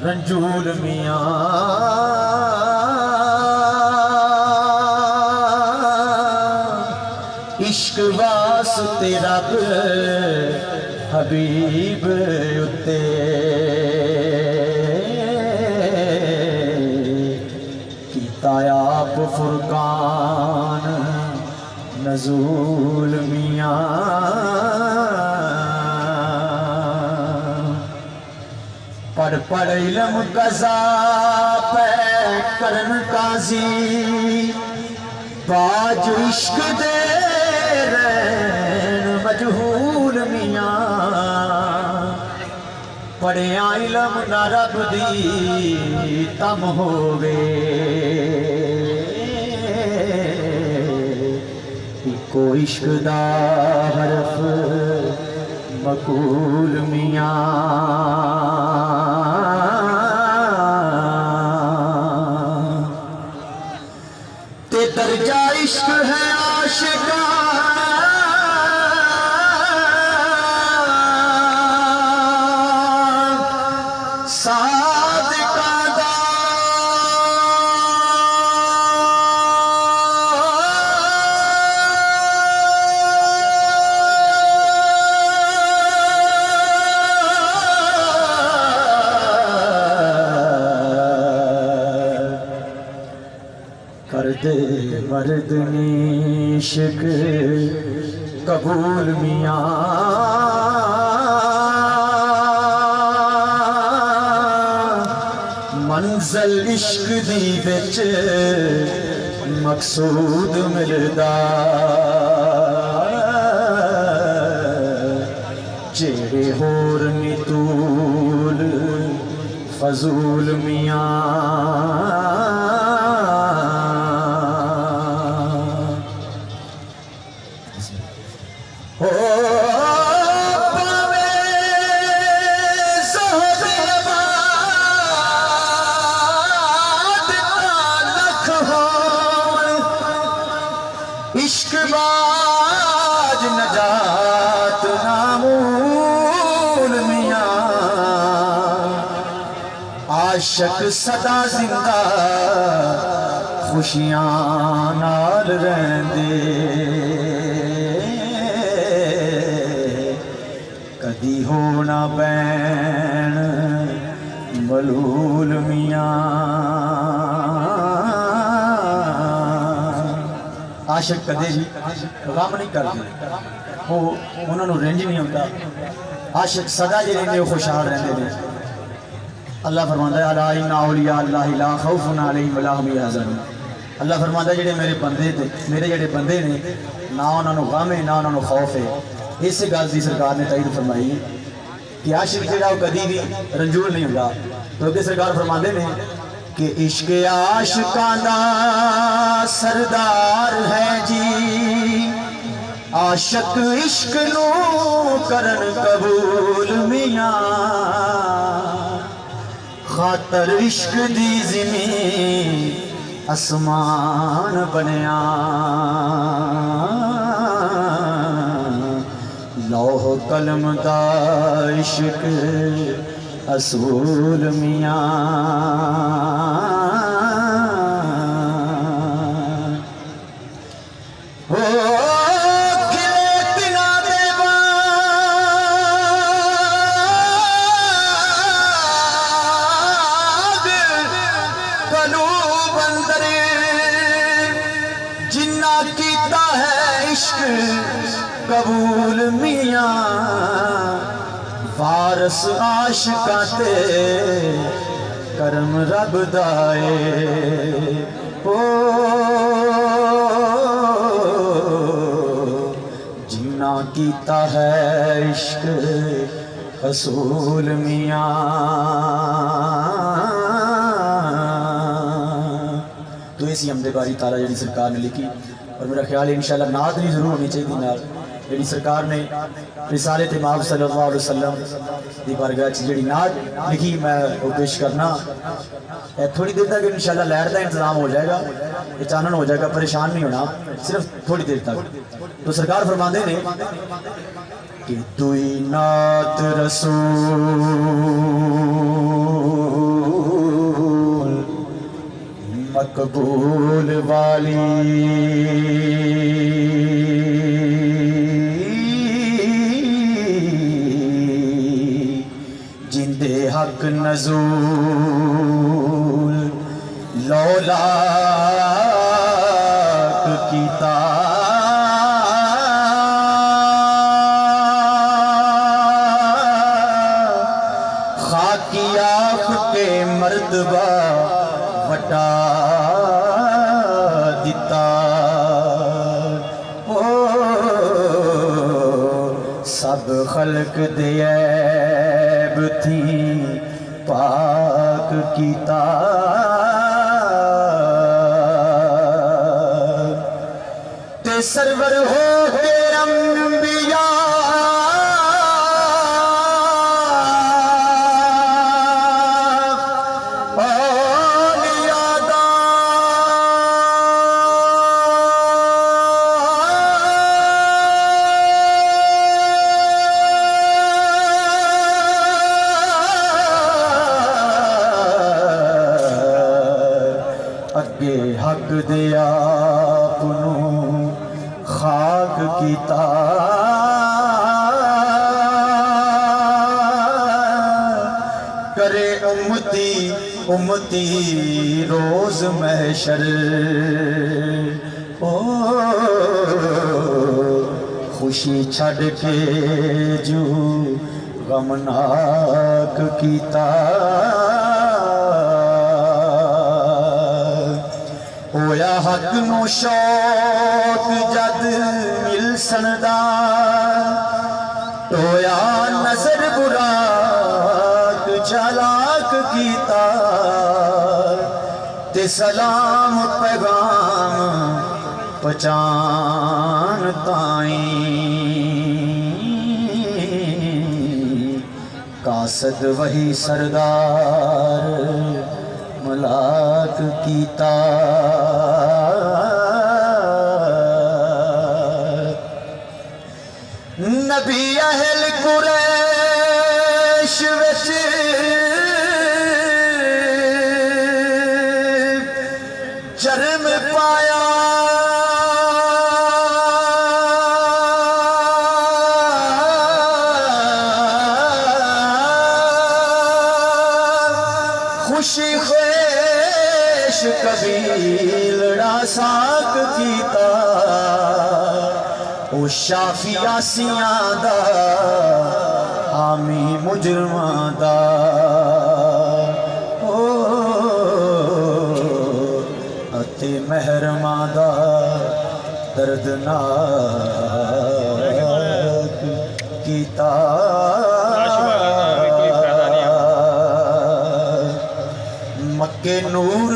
رنجول میاں عشق واسطے رب حبیب اتے کیتا آپ فرقان نزول میاں پڑھ علم قضا پہ کرن قاضی باج عشق دے رین مجہول میاں پڑھیا علم نہ رب دی تم ہووے ایکو عشق دا حرف مقول میاں تے درجہ عشق ہے عاشقاں صادقاں دا کردے مرد نیشک قبول میاں منزل عشق دی بچ مقصود ملدا جیڑے ہور نی طول فضول میاں عشق باج نجات نامول میاں عاشق صدا زندہ خوشیاں نال رہندے کدی ہونا بین ملول میاں عاشق کدے بھی غم نہیں کرتے وہ انہوں نے رنج نہیں ہوتا عاشق صدا جی رہنے وہ خوشحال رہنے دے اللہ فرماتا ہے الا ان اولیاء اللہ لا خوف علیہم ولا هم یحزنون اللہ فرماتا ہے جڑے میرے بندے تھے میرے جڑے بندے نے نہ انہوں نے غم ہے نہ انہوں نے خوف ہے اس گل دی سرکار نے تائید فرمائی کہ عاشق جڑا وہ کدی بھی رنجور نہیں ہوتا کیونکہ سرکار فرماتے ہیں کہ عشق عاشقاں دا سردار ہے جی عاشق عشق نو کرن قبول میاں خاطر عشق دی زمین اسمان بنیا لوح قلم دا عشق اصول میاں کیتا ہے عشق قبول میاں وارث عاشقاں تے کرم رب دائے جنہ کیتا ہے عشق اصول میاں تو ایسی حمد باری تعالیٰ جڑی سرکار نے لکھی اور میرا خیال ہے انشاءاللہ نعت بھی ضرور ہونی چاہیے نال جڑی سرکار نے رسالت امام صلی اللہ علیہ وسلم دی بارگاہ جڑی نعت لکھی میں وہ پیش کرنا تھوڑی دیر تک انشاءاللہ لہر کا انتظام ہو جائے گا چانن ہو جائے گا پریشان نہیں ہونا صرف تھوڑی دیر تک تو سرکار فرماندے نے کہ توئی نعت رسول قبول والی جندے حق نزول لولاک کیتا خاکی آخ کے مرتبہ وٹا دیتا سب خلق دے عیب تھی پاک کیتا تے سرور ہو کے انبیاء اگے حق دے آپ نوں خاک کیتا کرے امتی امتی روز محشر خوشی چھڑ کے جو غمناک کیتا ہویا حق نو شوق جد مل سندا ہویا نظر براک چلاک کیتا تے سلام پیغام پہچان تائیں قاصد وہی سردار ملاک کیتا نبی اہل قریش وچ جرم پایا خوشی خوش قبیلڑا ساک کیتا او شافی آسیاں دا حامی مجرماں دا اتے محرماں دا دردناک کیتا مکے نور